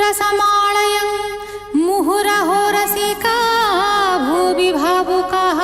रसमालयं मुहुरहो रसिका भुवि भावुकाः।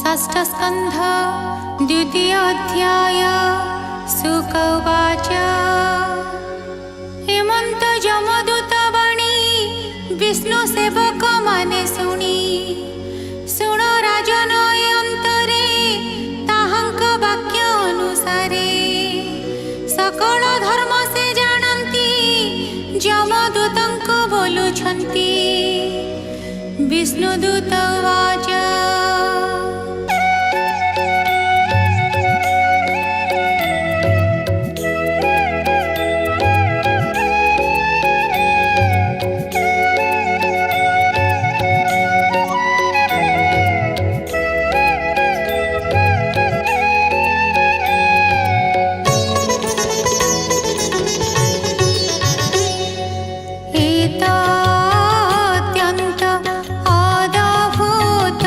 षष्ठस्कन्ध द्वितीयोऽध्याय। शुक उवाच हेमन्त यमदूतवाणी विष्णुसेवक माने शुणी। शुण राजन ए अंतरे ताहांक वाक्य अनुसारे। सकल धर्म से जानती यमदूतंक बोलुछंती। विष्णुदूत उवाच अत्यंत अद्भुत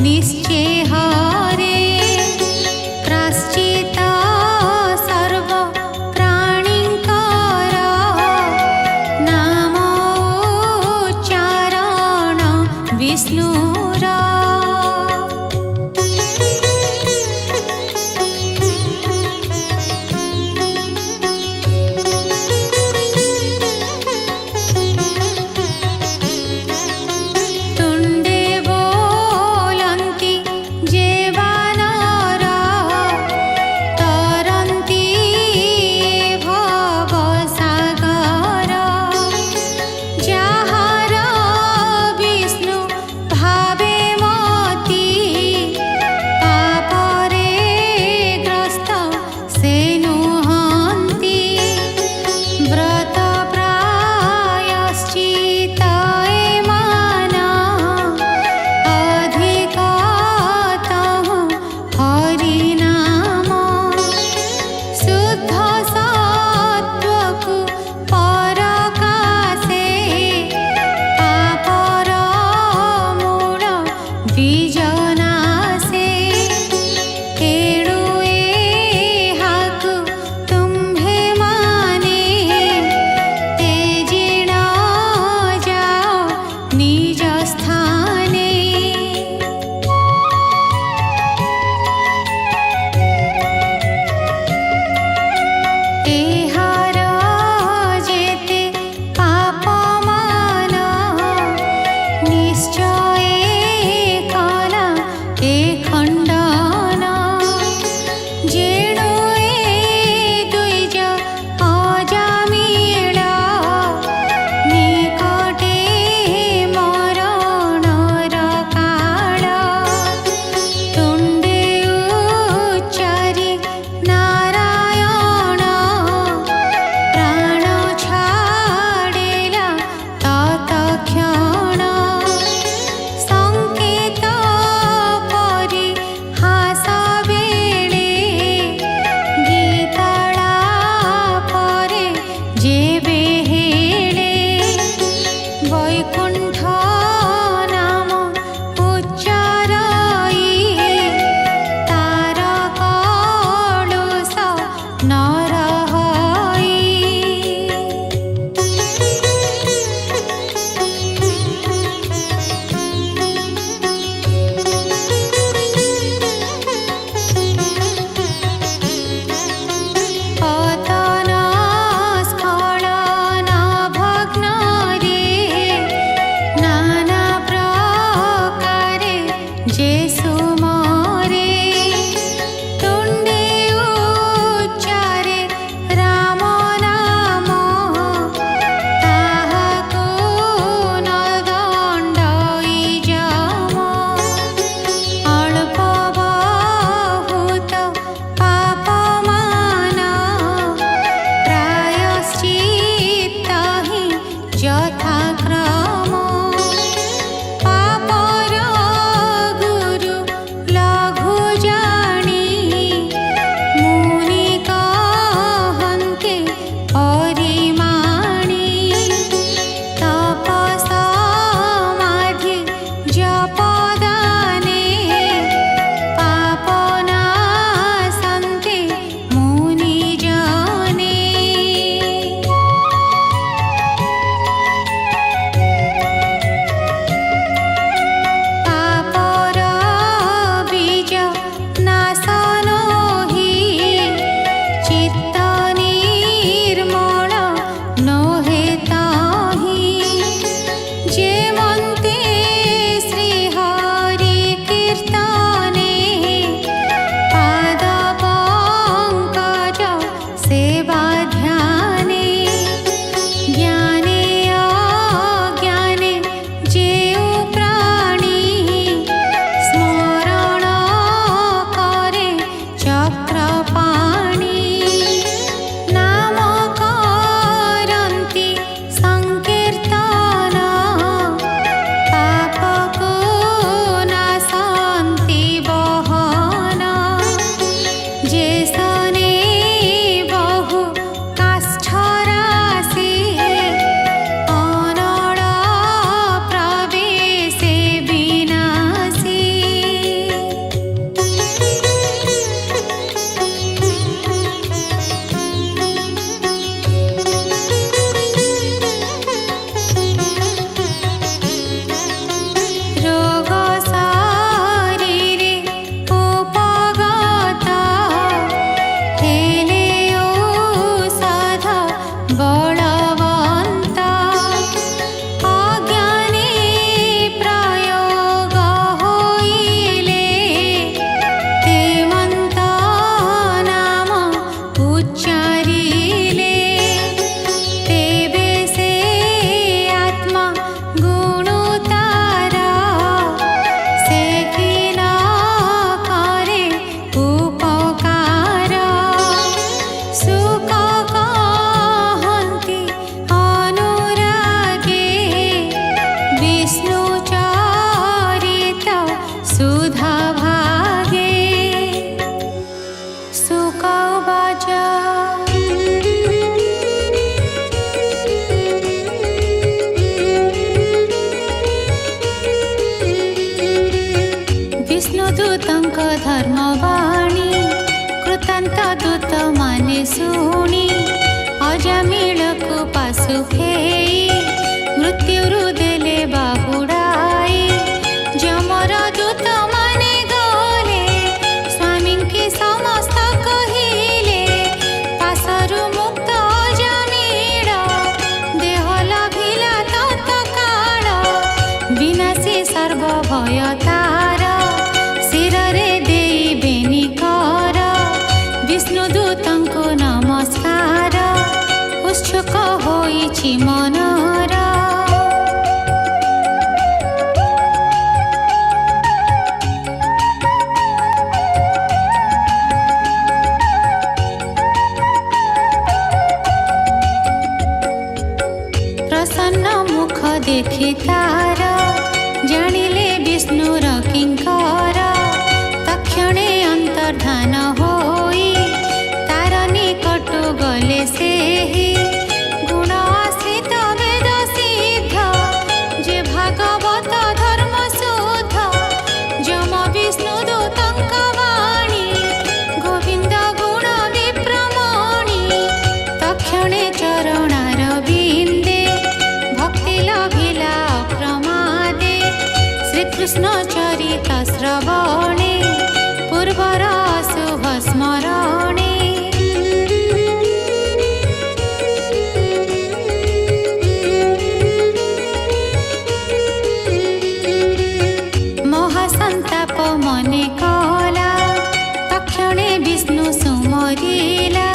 निश्चेहरे प्राश्चित सर्व प्राणिंकर नाम उच्चारण विष्णुर यथाक्रम पापर गुरु दूतଙ୍କ धर्मवाणी कृतांत दूत माने शुणी अजामिलको पासु फेई मृत्युरु देले बाहुड़ाई जमर दूत माने गले स्वामी के समस्त कहिले पासरु मुक्त अजामिल देह लभिला तत्काल विनाशी सर्व भय तार शिरे देई बेनिकर विष्णुदूतଙ୍କୁ नमस्कार उत्सुक होइछि मनर प्रसन्न मुख देखि तार जानिले विष्णुर किंकर तक्षणे अंतर्धान होई तार निकटु गले सेहि गुण आश्रित वेद सिद्ध जे भागवत धर्म शुद्ध जम विष्णु दूतଙ୍କ वाणी गोविंद गुण विप्रमणि तक्षणे चरणार बिंदे भक्ति लभिला प्रमादे श्रीकृष्ण चरित श्रवणे पूर्वर शुभ स्मरणे महासंताप मने कला तक्षणे विष्णु सुमरिला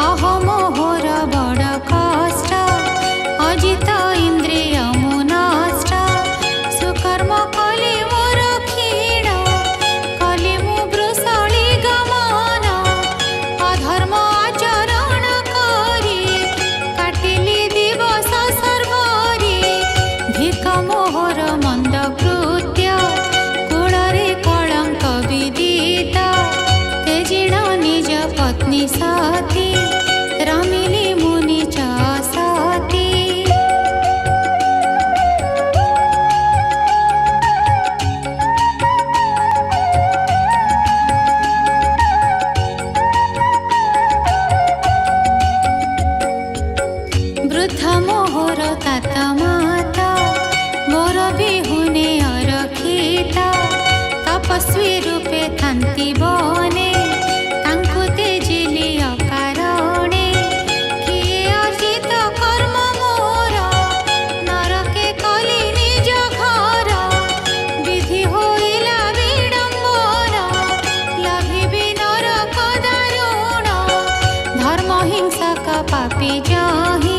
अहम मोहर बड़ कष्ट अजित इंद्रिय मुनष्ट सुकर्म कले मोर क्षीण कले मु वृषणी गमन अधर्म आचरण करी काटिली दिवस सर्वरी भिक मोहर मंद कृत्य कुଳରେ कलंक विदित तेजिण निज पत्नी सती रमिली मुनि च सती वृद्ध मोहर तात माता मोर बिहुने अरखिता तपस्वी रूपे थांती बने तांकु तेजिली अकारणे किए अर्जित कर्म मोर नरके कली निज घर विधि होइला विडंबन लभिबि नरक दारुण धर्म हिंसक पापी जाहि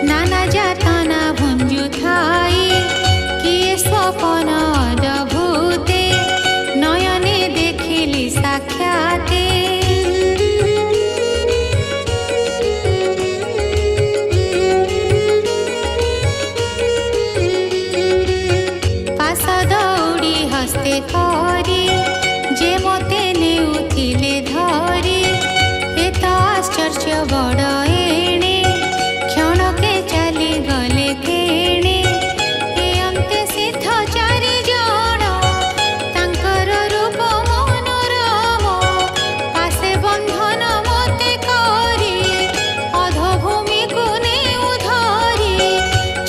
नाना जातना भुंजु थाई किए स्वपन अद्भुते नयने देखिली साक्षाते पास दौड़ी हस्ते करी जे मते नेउथिले धरी एत आश्चर्य बड़ एणे क्षणके चली गले केणे ए अंते सिद्ध चारि जण तांकर रूप मनोरम पासे बंधन मते करी अधोभूमि को नेउ धरी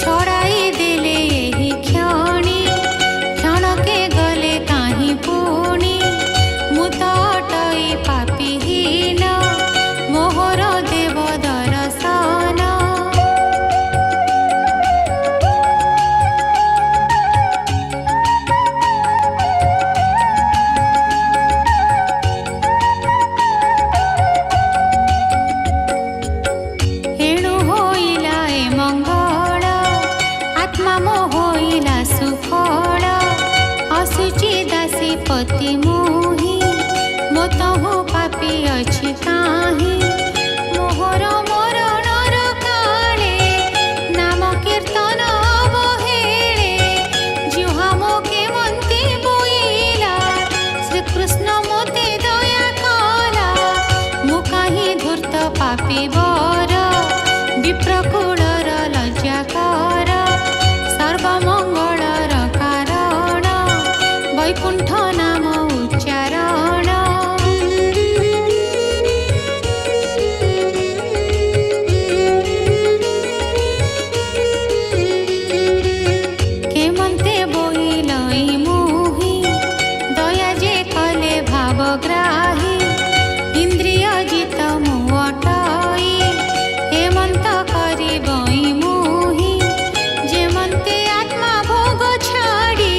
छड़ाई देले एही क्षणी क्षणके गले काहीं पुणी मुत अटई पापीहीन मोहर देव दर्शन एणु होइला ए मंगल आत्मा मोहइला सुफल असुचि दासी पति मोहि मोतहु पापी अछि काहि मोहर मरणर काले नाम कीर्तन अवहेळे जिह्वा मोके मन्ति बोइला श्रीकृष्ण मोते दया कला मु काहि धूर्त पापी वर विप्रकुलर लज्जाकर सर्वमंगलर कारण वैकुंठ नाम ଉଚ୍ଚାରଣ। କେମନ୍ତେ ବୋଇଲଇ ମୁହିଁ ଦୟା ଯେ କଲେ ଭାବଗ୍ରାହୀ, ଇନ୍ଦ୍ରିୟ ଜିତ ମୁଁ ଅଟଇ ହେମନ୍ତ କରିବଇ ମୁହିଁ। ଯେମନ୍ତେ ଆତ୍ମା ଭୋଗ ଛାଡ଼ି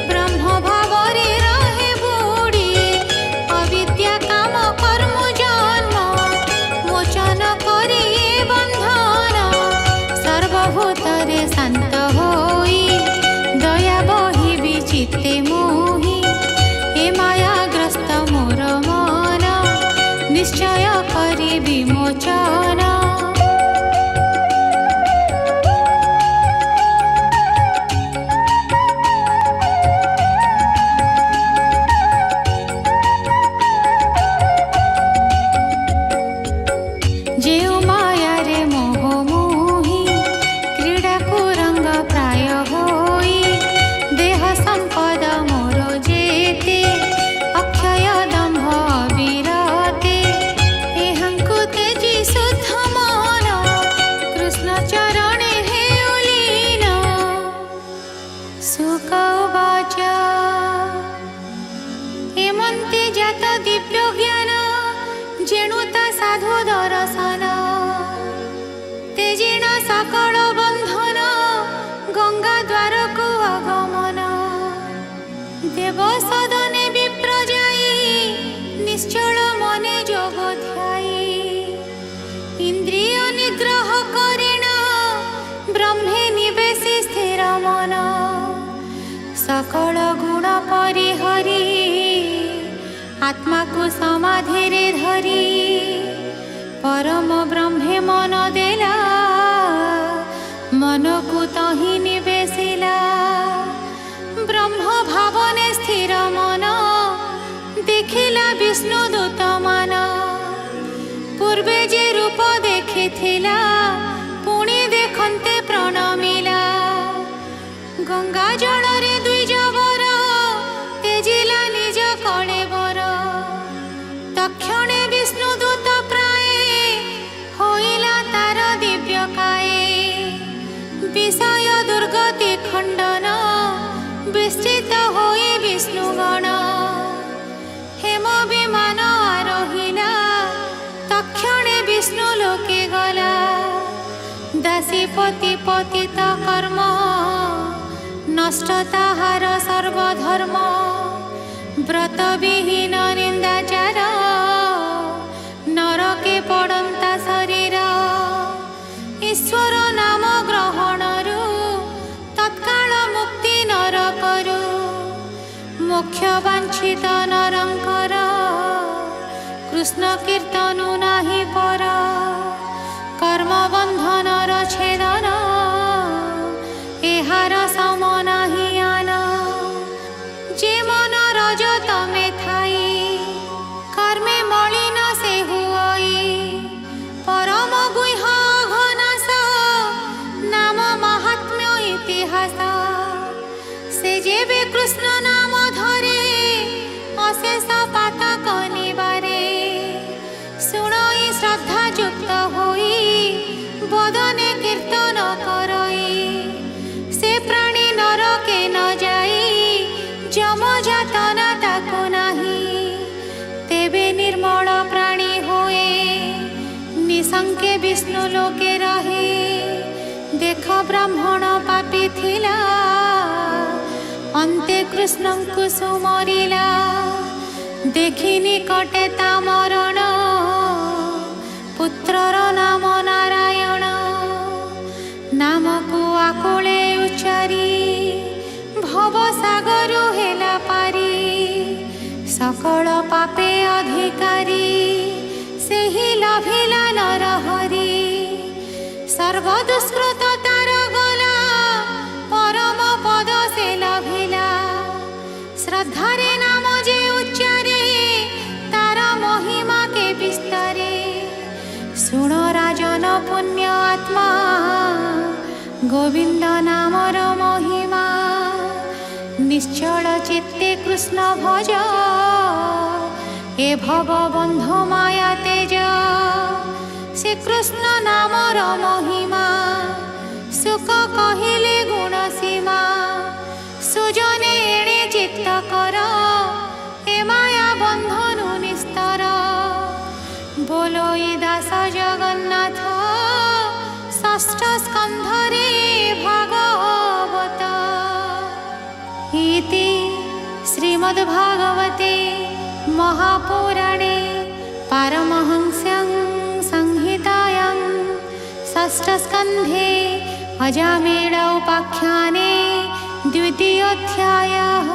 ବ୍ରହ୍ମ ଭାବରେ ରହେ ବୁଡ଼ି, ଅବିଦ୍ୟା କାମ କର୍ମ ଜନ୍ମ ମୋଚନ କରି ଏ ବନ୍ଧନ। ସର୍ବଭୂତରେ ଶାନ୍ତ ହୋଇ ଦୟା ବହିବି ଚିତ୍ତେ ମୋହି, ଏ ମାୟାଗ୍ରସ୍ତ ମୋର ମନ ନିଶ୍ଚୟ କରିବି ମୋଚନ। ଯେଉଁ ମାୟାରେ ମୋହ ମୋହି କ୍ରୀଡ଼ାକୁ ରଙ୍ଗ ପ୍ରାୟ ହୋଇ, ଦେହ ସମ୍ପଦ ମୋର ଯେତେ ଅକ୍ଷୟ ଦମ୍ଭ ଅବିରତେ, ଏହାଙ୍କୁ ତେଜି ଶୁଦ୍ଧ ମନ କୃଷ୍ଣ ଚରଣେ ହେଉ ଲୀନ। ଶୁକ ଉବାଚ ଏମନ୍ତେ ଜାତ ଦିବ୍ୟ ଜ୍ଞାନ, ଯେଣୁ ତା ସାଧୁ ଦର୍ଶନ। ତେଜିଣ ସକଳ ବନ୍ଧନ ଗଙ୍ଗା ଦ୍ୱାରକୁ ଅଗମନ। ଦେବ ସଦନେ ବିପ୍ର ଯାଇ ନିଶ୍ଚଳ ମନେ ଯୋଗ ଧ୍ୟାଇ, ଇନ୍ଦ୍ରିୟ ନିଗ୍ରହ କରିଣ ବ୍ରହ୍ମେ ନିବେଶି ସ୍ଥିର ମନ। ସକଳ ଗୁଣ ପରିହରି ଆତ୍ମାକୁ ସମାଧିରେ ଧରି, ପରମ ବ୍ରହ୍ମେ ମନ ଦେଲା ମନକୁ ତହିଁ ନିବେଶିଲା। ବ୍ରହ୍ମ ଭାବନେ ସ୍ଥିର ମନ ଦେଖିଲା ବିଷ୍ଣୁ ଦୂତ ମାନ। ପୂର୍ବେ ଯେ ରୂପ ଦେଖିଥିଲା ପୁଣି ଦେଖନ୍ତେ ପ୍ରଣମିଲା। ଗଙ୍ଗା ଜଳରେ ଦ୍ୱିଜବର ତେଜିଲା ନିଜ କଳେବର। ତକ୍ଷଣେ ବିଷ୍ଣୁ ଦୂତ ପ୍ରାୟ ହୋଇଲା ତାର ଦିବ୍ୟ କାଏ। ବିଷୟ ଦୁର୍ଗତି ଖଣ୍ଡନ ବିସ୍ତୃତ ହୋଇ ବିଷ୍ଣୁଗଣ। ହେମ ବିମାନ ଆରୋହିଲା ତକ୍ଷଣେ ବିଷ୍ଣୁ ଲୋକେ ଗଲା। ଦାସୀପତି ପତିତ କର୍ମ ନଷ୍ଟ ତାହାର ସର୍ବଧର୍ମ। ବ୍ରତ ବିହୀନ ନିନ୍ଦାଚାର ନରକେ ପଡ଼ନ୍ତା ଶରୀର। ଈଶ୍ୱର ନାମ ଗ୍ରହଣରୁ ତତ୍କାଳ ମୁକ୍ତି ନର କରୁ। ମୋକ୍ଷ ବାଞ୍ଛିତ ନରଙ୍କର କୃଷ୍ଣ କୀର୍ତ୍ତନୁ ନାହିଁ ପର। କର୍ମ ବନ୍ଧନର ଛେଦନ ଏହାର ସମ ନାହିଁ ଆନ। ଯେ ମନ ରଜ ତମେ ଥାଇ କର୍ମେ ମଳିନ ସେ ହୁଅଇ। ପରମ ଗୁହ୍ୟ ଅଘନାଶ ନାମ ମାହାତ୍ମ୍ୟ ଇତିହାସ। ସେ ଯେବେ କୃଷ୍ଣ ନାମ ଧରେ ଅଶେଷ ପାତକ ନିବାରେ। ଶୁଣଇ ଶ୍ରଦ୍ଧା ଯୁକ୍ତ ହୋଇ ବଦନେ କୀର୍ତ୍ତନ କରଇ। ସେ ପ୍ରାଣୀ ନରକେ ନ ଯାଇ ଯମ ଯାତନା ତାକୁ ନାହିଁ। ତେବେ ନିର୍ମଳ ପ୍ରାଣୀ ହୋଏ ନିଶଙ୍କେ ବିଷ୍ଣୁ ଲୋକେ ରହେ। ଦେଖ ବ୍ରାହ୍ମଣ ପାପୀ ଥିଲା ଅନ୍ତେ କୃଷ୍ଣଙ୍କୁ ସୁମରିଲା। ଦେଖି ନିକଟେ ତା ମରଣ ପୁତ୍ରର ନାମ ନାରାୟଣ। ନାମକୁ ଆକୁଳେ ଉଚ୍ଚାରି ଭବସାଗରୁ ହେଲା ପାରି। ସକଳ ପାପେ ଅଧିକାରୀ ସେହି ଲଭିଲା ନରହରି। ସର୍ବ ଦୁଷ୍କୃତ ତାର ଗଲା ପରମ ପଦ ସେ ଲଭିଲା। ଶ୍ରଦ୍ଧାରେ ନାମ ଯେ ଉଚ୍ଚାରେ ତାର ମହିମା କେ ବିସ୍ତାରେ। ଶୁଣ ରାଜନ ପୁଣ୍ୟ ଆତ୍ମା ଗୋବିନ୍ଦ ନାମର ମହିମା। निश्चल चित्ते कृष्ण भज ए भव बंधु माया तेज श्रीकृष्ण नामर महिमा सुख कहिले गुण सीमा सुजने एणे चित्त कर ए माया बंधनु निस्तर बोलो ई दास जगन्नाथ षष्ठ स्कंधरे भागवत इति श्रीमद्भागवते महापुराणे पारमहंस्यां संहितायां षष्ठस्कन्धे अजामेळ उपाख्याने द्वितीयोऽध्यायः।